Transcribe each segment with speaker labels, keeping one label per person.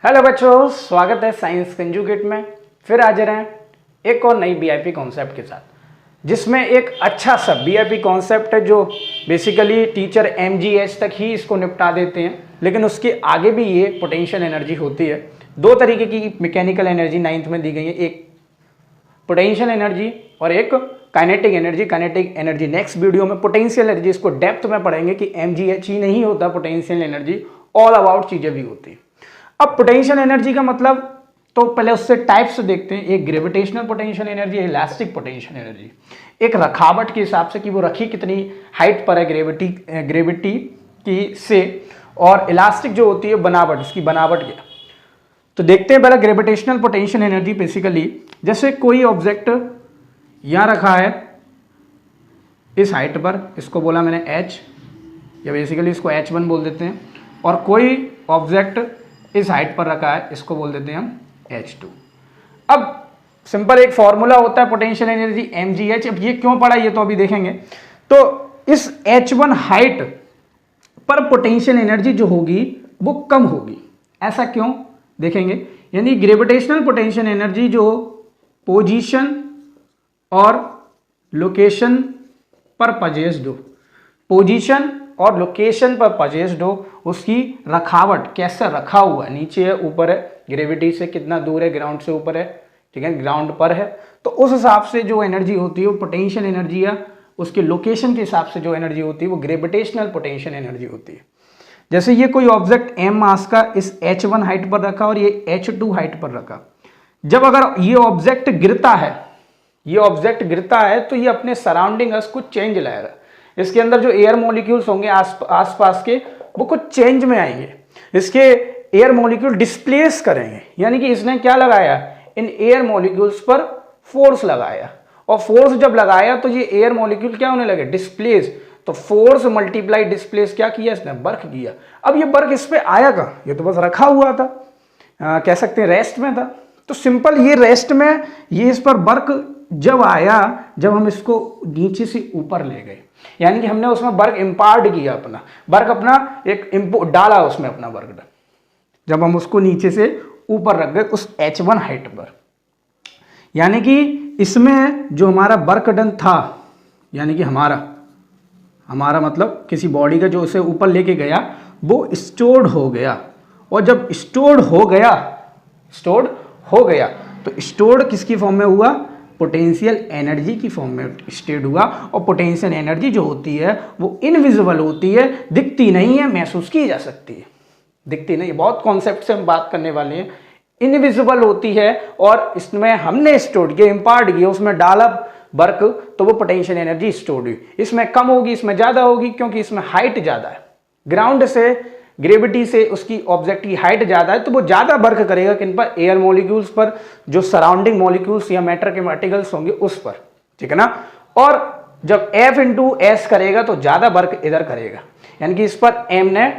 Speaker 1: Hello बच्चों, स्वागत है साइंस कंजुगेट में। फिर हाजिर हैं एक और नई बीआईपी कॉन्सेप्ट के साथ, जिसमें एक अच्छा सा बीआईपी कॉन्सेप्ट है जो बेसिकली टीचर एमजीएच तक ही इसको निपटा देते हैं, लेकिन उसके आगे भी ये पोटेंशियल एनर्जी होती है। दो तरीके की मैकेनिकल एनर्जी 9th में दी गई है, एक पोटेंशियल एनर्जी और एक kinetic energy. Kinetic energy next video में, पोटेंशियल एनर्जी इसको डेप्थ में पढ़ेंगे कि एमजीएच ही नहीं होता पोटेंशियल एनर्जी, ऑल अबाउट चीजें भी होती है। अब पोटेंशियल एनर्जी का मतलब, तो पहले उससे टाइप्स देखते हैं। एक gravitational potential energy, elastic potential energy. एक रखावट के हिसाब से कि वो रखी कितनी हाइट पर है ग्रेविटी की से, और इलास्टिक जो होती है बनावट, इसकी बनावट क्या। तो देखते हैं पहले ग्रेविटेशनल पोटेंशियल एनर्जी। बेसिकली जैसे कोई ऑब्जेक्ट यहां रखा है इस हाइट पर, इसको बोला मैंने h, या बेसिकली इसको h1 बोल देते हैं, और कोई ऑब्जेक्ट इस हाइट पर रखा है, इसको बोल देते हैं हम h2। अब सिंपल एक फॉर्मूला होता है पोटेंशियल एनर्जी mgh। अब ये क्यों पढ़ा ये तो अभी देखेंगे। तो इस h1 हाइट पर पोटेंशियल एनर्जी जो होगी वो कम होगी। ऐसा क्यों देखेंगे। यानी ग्रेविटेशनल पोटेंशियल एनर्जी जो पोजीशन और लोकेशन पर पजेस्ड हो, पोजीशन और लोकेशन पर पजेस्ड हो, उसकी रखावट कैसे रखा हुआ है, नीचे है ऊपर है, ग्रेविटी से कितना दूर है, ग्राउंड से ऊपर है, ठीक है, ग्राउंड पर है, तो उस हिसाब से जो एनर्जी होती है वो पोटेंशियल एनर्जी है। उसके लोकेशन के हिसाब से जो एनर्जी होती है वो ग्रेविटेशनल पोटेंशियल एनर्जी होती है। जैसे ये कोई ऑब्जेक्ट m मास का इस h1 हाइट पर रखा और ये h2 हाइट पर रखा। जब अगर ये ऑब्जेक्ट गिरता है तो ये अपने सराउंडिंग कुछ चेंज लाएगा। इसके अंदर जो एयर मॉलिक्यूल्स होंगे आसपास के, वो कुछ चेंज में आएंगे, इसके एयर मॉलिक्यूल डिस्प्लेस करेंगे। यानी कि इसने क्या लगाया, इन एयर मॉलिक्यूल्स पर फोर्स लगाया, और फोर्स जब लगाया तो ये एयर मॉलिक्यूल क्या होने लगे, डिस्प्लेस। तो फोर्स मल्टीप्लाई डिस्प्लेस क्या किया इसने, वर्क किया। अब ये वर्क इस पे आया कहाँ, ये तो बस रखा हुआ था, कह सकते हैं रेस्ट में था। तो सिंपल ये रेस्ट में, ये इस पर वर्क जब आया, जब हम इसको नीचे से ऊपर ले गए, यानी कि हमने उसमें वर्क इम्पार्ट किया, अपना वर्क अपना एक इम्पोर्ट डाला उसमें, अपना वर्क डाला जब हम उसको नीचे से ऊपर रख गए उस h1 हाइट पर। यानी कि इसमें जो हमारा वर्क डन था, यानी कि हमारा मतलब किसी बॉडी का जो उसे ऊपर लेके गया वो स्टोर्ड हो गया। और जब स्टोर्ड हो गया तो स्टोर्ड किसकी फॉर्म में हुआ, पोटेंशियल एनर्जी की फॉर्म में स्टोर्ड हुआ। और पोटेंशियल एनर्जी जो होती है वो इनविजिबल होती है, दिखती नहीं है, महसूस की जा सकती है, दिखती नहीं। बहुत कॉन्सेप्ट से हम बात करने वाले हैं। इनविजिबल होती है और इसमें हमने स्टोर्ड किया, इम्पार्ट किया, उसमें डाला वर्क, तो वो पोटेंशियल एनर्जी स्टोर्ड हुई। इसमें कम होगी, इसमें ज्यादा होगी, क्योंकि इसमें हाइट ज्यादा है, ग्राउंड से ग्रेविटी से उसकी ऑब्जेक्ट की हाइट ज्यादा है, तो वो ज्यादा वर्क करेगा किन पर, एयर मॉलिक्यूल्स पर, जो सराउंडिंग मॉलिक्यूल्स या मैटर के पार्टिकल्स होंगे उस पर, ठीक है ना। और जब F इंटू एस करेगा तो ज्यादा वर्क इधर करेगा, यानी कि इस पर m ने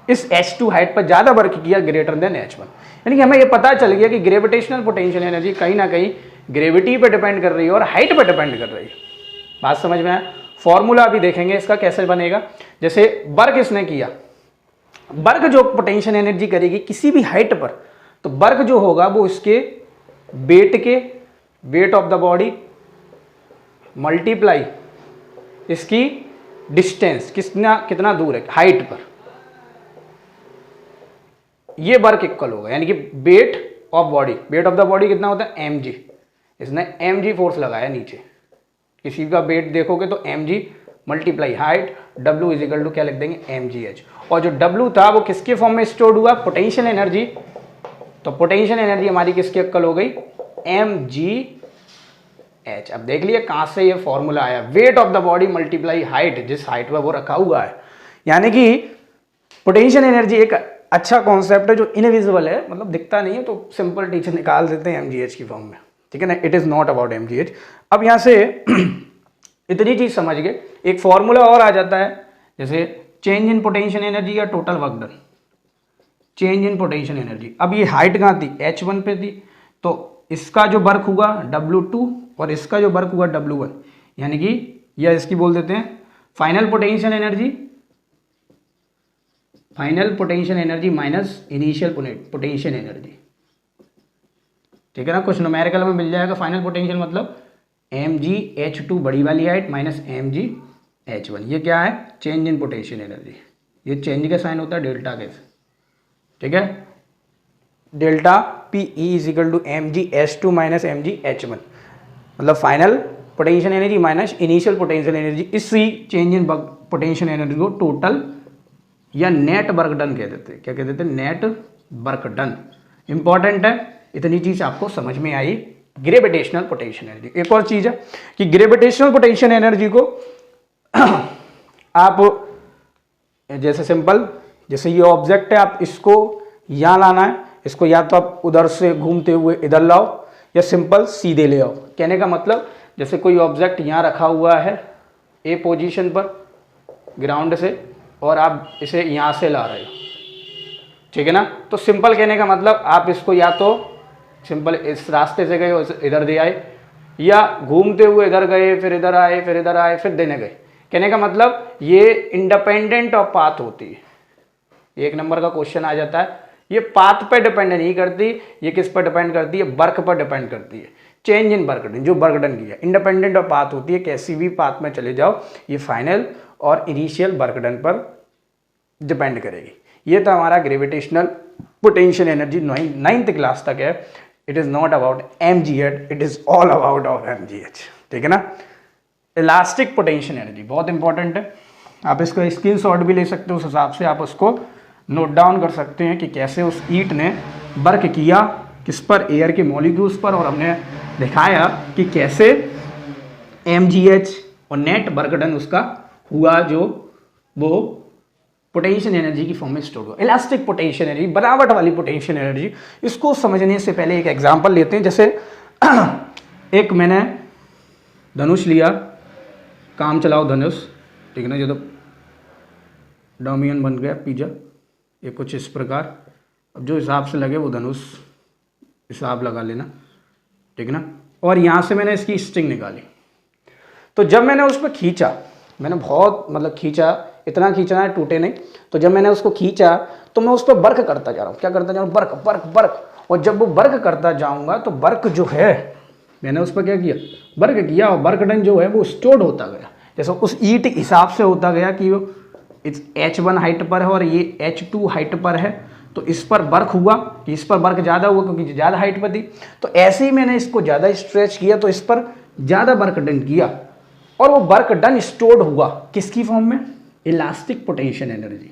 Speaker 1: इस h2 हाइट पर ज्यादा वर्क किया ग्रेटर देन h1। यानी कि हमें यह पता चल गया कि ग्रेविटेशनल पोटेंशियल एनर्जी कहीं ना कहीं ग्रेविटी पर डिपेंड कर रही है और हाइट पर डिपेंड कर रही है। बात समझ में आया। फॉर्मूला अभी देखेंगे इसका कैसे बनेगा। जैसे वर्क इसने किया, वर्क जो पोटेंशियल एनर्जी करेगी किसी भी हाइट पर, तो वर्क जो होगा वो इसके weight of the body multiply इसकी डिस्टेंस, कितना दूर है हाइट पर, ये वर्क इक्वल होगा। यानी कि वेट ऑफ द बॉडी कितना होता है, mg। इसने mg फोर्स लगाया नीचे, किसी का वेट देखोगे तो mg multiply height, w is equal to क्या लिख देंगे, mgh। और जो w था वो किसके फॉर्म में स्टोर्ड हुआ, पोटेंशियल एनर्जी। तो पोटेंशियल एनर्जी हमारी किसके इक्वल हो गई, mgh। अब देख लिया कहां से ये फॉर्मूला आया, weight of the body multiply height, जिस हाइट पर वो रखा हुआ है। यानी कि पोटेंशियल एनर्जी एक अच्छा कॉन्सेप्ट है जो इनविजिबल है, मतलब दिखता नहीं है, तो सिंपल टीचर निकाल देते हैं mgh की फॉर्म में, ठीक है ना। It is not about mgh। अब यहां से इतनी चीज समझ गए, एक फॉर्मूला और आ जाता है, जैसे चेंज इन पोटेंशियल एनर्जी या total work done, change in potential energy. अब ये हाइट कहाँ थी, h1 पे थी, तो इसका जो वर्क हुआ W2 और इसका जो वर्क हुआ W1, यानी कि यह इसकी बोल देते हैं final potential energy final potential energy minus initial potential energy, ठीक है ना। कुछ न्यूमेरिकल में मिल जाएगा। फाइनल पोटेंशियल मतलब mgh2 बड़ी वाली हाइट माइनस mgh1, ये क्या है, चेंज इन पोटेंशियल एनर्जी। ये चेंज का साइन होता है डेल्टा के, ठीक है। Delta P E is equal to mgh2 minus mgh1, मतलब final potential energy minus initial potential energy. इसी चेंज इन पोटेंशियल एनर्जी को टोटल या नेट वर्क डन कह देते हैं। क्या कह देते हैं, नेट वर्क डन। इंपॉर्टेंट है, इतनी चीज आपको समझ में आई। ग्रेविटेशनल पोटेंशियल एनर्जी, एक और चीज है कि ग्रेविटेशनल पोटेंशियल एनर्जी को आप जैसे सिंपल, जैसे ये ऑब्जेक्ट है, आप इसको यहाँ लाना है, इसको या तो आप उधर से घूमते हुए इधर लाओ या सिंपल सीधे ले आओ। कहने का मतलब जैसे कोई ऑब्जेक्ट यहाँ रखा हुआ है ए पोजीशन पर ग्राउंड से, और आप इसे यहाँ से ला रहे हो, ठीक है ना। तो सिंपल कहने का मतलब आप इसको या तो सिंपल इस रास्ते से गए इधर दे आए, या घूमते हुए इधर गए फिर इधर आए फिर इधर आए फिर देने गए। कहने का मतलब ये इंडिपेंडेंट ऑफ पाथ होती है। एक नंबर का क्वेश्चन आ जाता है, ये पाथ पे डिपेंड नहीं करती, ये किस पर डिपेंड करती है, वर्क पर डिपेंड करती है। चेंज इन वर्क डन, जो वर्क डन किया, इंडिपेंडेंट ऑफ पाथ होती है। कैसी भी पाथ में चले जाओ, ये फाइनल और इनिशियल वर्क डन पर डिपेंड करेगी। ये तो हमारा gravitational potential energy 9th class तक है। It is not about mgh, it is all about of mgh, ठीक है ना। इलास्टिक पोटेंशियल एनर्जी बहुत इंपॉर्टेंट है। आप इसको स्क्रीनशॉट भी ले सकते हो, उस हिसाब से आप उसको नोट डाउन कर सकते हैं कि कैसे उस ईट ने वर्क किया, किस पर, एयर के मॉलिक्यूल्स पर, और हमने दिखाया कि कैसे mgh और नेट वर्क डन उसका हुआ, जो वो पोटेंशियल एनर्जी की फॉर्म में स्टोर हुआ। इलास्टिक पोटेंशियल एनर्जी, बनावट वाली पोटेंशियल एनर्जी। इसको समझने से पहले एक एग्जांपल लेते हैं। जैसे एक मैंने धनुष लिया, काम चलाओ धनुष, ठीक है ना। जो तो डोमियन बन गया पिज्जा, ये कुछ इस प्रकार। अब जो हिसाब से लगे वो धनुष हिसाब लगा लेना, ठीक है ना। और यहाँ से मैंने इसकी स्ट्रिंग निकाली, तो जब मैंने उस पर खींचा, मैंने बहुत मतलब खींचा, इतना खींचना है टूटे नहीं। तो जब मैंने उसको खींचा तो मैं उस पर वर्क करता जा रहा हूँ। क्या करता जा रहा हूँ, वर्क वर्क वर्क। और जब वो वर्क करता जाऊँगा तो वर्क जो है, मैंने उस पर क्या किया, वर्क किया, और वर्क डन जो है वो स्टोर्ड होता गया। जैसे उस ईट के हिसाब से होता गया कि वो h1 हाइट पर है और ये h2 हाइट पर है, तो इस पर वर्क हुआ, इस पर वर्क ज़्यादा हुआ क्योंकि ज़्यादा हाइट पर थी। तो ऐसे ही मैंने इसको ज़्यादा स्ट्रेच किया तो इस पर ज़्यादा वर्क डन किया, और वो वर्क डन स्टोर्ड हुआ किसकी फॉर्म में, इलास्टिक पोटेंशियल एनर्जी,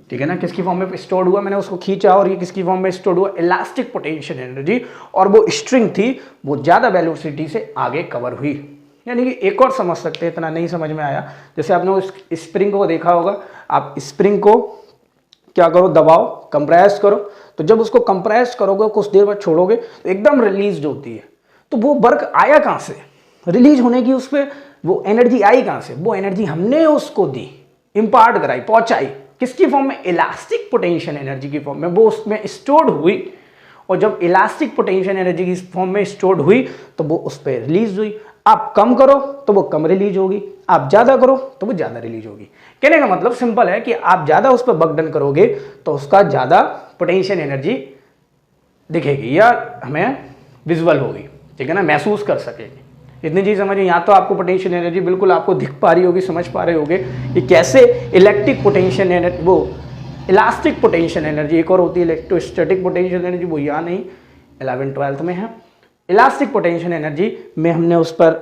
Speaker 1: ठीक है ना। किसकी फॉर्म में स्टोर्ड हुआ, मैंने उसको खींचा और ये किसकी फॉर्म में स्टोर्ड हुआ, इलास्टिक पोटेंशियल एनर्जी। और वो स्ट्रिंग थी, वो ज़्यादा वेलोसिटी से आगे कवर हुई। यानी कि एक और समझ सकते हैं, इतना नहीं समझ में आया। जैसे आपने उस स्प्रिंग को देखा होगा, आप स्प्रिंग को क्या करो, दबाओ, कंप्रेस करो। तो जब उसको कंप्रेस करोगे, कुछ देर बाद छोड़ोगे तो एकदम रिलीज होती है। तो वो वर्क आया कहाँ से, रिलीज होने की उस पर वो एनर्जी आई कहाँ से, वो एनर्जी हमने उसको दी, इम्पार्ट कराई, पहुंचाई, किसकी फॉर्म में, इलास्टिक पोटेंशियल एनर्जी की फॉर्म में। वो उसमें स्टोर्ड हुई, और जब इलास्टिक पोटेंशियल एनर्जी की फॉर्म में स्टोर्ड हुई तो वो उस पर रिलीज हुई। आप कम करो तो वो कम रिलीज होगी, आप ज़्यादा करो तो वो ज़्यादा रिलीज होगी। कहने का मतलब सिंपल है कि आप ज़्यादा उस पर वर्क डन करोगे तो उसका ज़्यादा पोटेंशियल एनर्जी दिखेगी या हमें विजुअल होगी, ठीक है ना, महसूस कर सकेगी। इतनी चीज समझिए, यहाँ तो आपको पोटेंशियल एनर्जी बिल्कुल आपको दिख पा रही होगी, समझ पा रहे होगे कि कैसे इलेक्ट्रिक पोटेंशियल एनर्जी, वो इलास्टिक पोटेंशियल एनर्जी, एक और होती है इलेक्ट्रोस्टैटिक पोटेंशियल एनर्जी, वो यहाँ नहीं, 11th-12th में है। इलास्टिक पोटेंशियल एनर्जी में हमने उस पर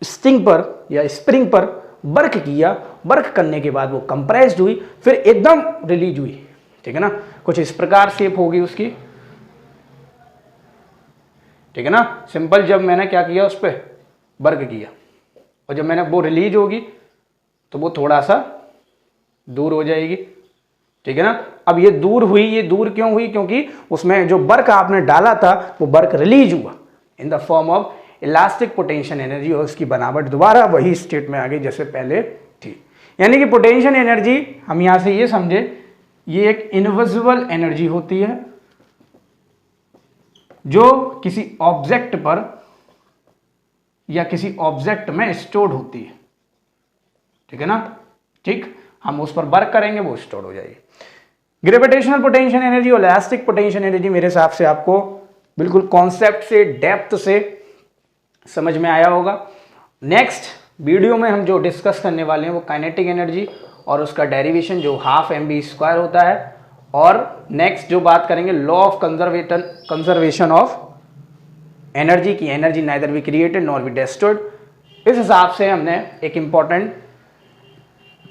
Speaker 1: स्ट्रिंग पर या स्प्रिंग पर वर्क किया, वर्क करने के बाद वो कंप्रेस्ड हुई, फिर एकदम रिलीज हुई, ठीक है ना। कुछ इस प्रकार शेप होगी उसकी, ठीक है ना। सिंपल, जब मैंने क्या किया, उस पर वर्क किया, और जब मैंने वो रिलीज होगी तो वो थोड़ा सा दूर हो जाएगी, ठीक है ना। अब ये दूर हुई, ये दूर क्यों हुई, क्योंकि उसमें जो वर्क आपने डाला था वो वर्क रिलीज हुआ in the form of elastic potential energy, और उसकी बनावट दोबारा वही स्टेट में आ गई जैसे पहले थी। यानी कि पोटेंशियल एनर्जी हम यहां से ये समझे, ये एक इनविजिबल एनर्जी होती है जो किसी ऑब्जेक्ट पर या किसी ऑब्जेक्ट में स्टोर्ड होती है, ठीक है ना। ठीक, हम उस पर वर्क करेंगे वो स्टोर हो जाएगी। ग्रेविटेशनल पोटेंशियल एनर्जी और इलास्टिक पोटेंशियल एनर्जी मेरे हिसाब से आपको बिल्कुल कॉन्सेप्ट से डेप्थ से समझ में आया होगा। नेक्स्ट वीडियो में हम जो डिस्कस करने वाले हैं वो काइनेटिक एनर्जी और उसका डेरिवेशन जो ½ mv² होता है, और नेक्स्ट जो बात करेंगे law of conservation of energy की, energy neither be created nor be destroyed. इस हिसाब से हमने एक इंपॉर्टेंट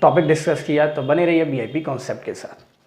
Speaker 1: टॉपिक डिस्कस किया। तो बने रहिए VIP कॉन्सेप्ट के साथ।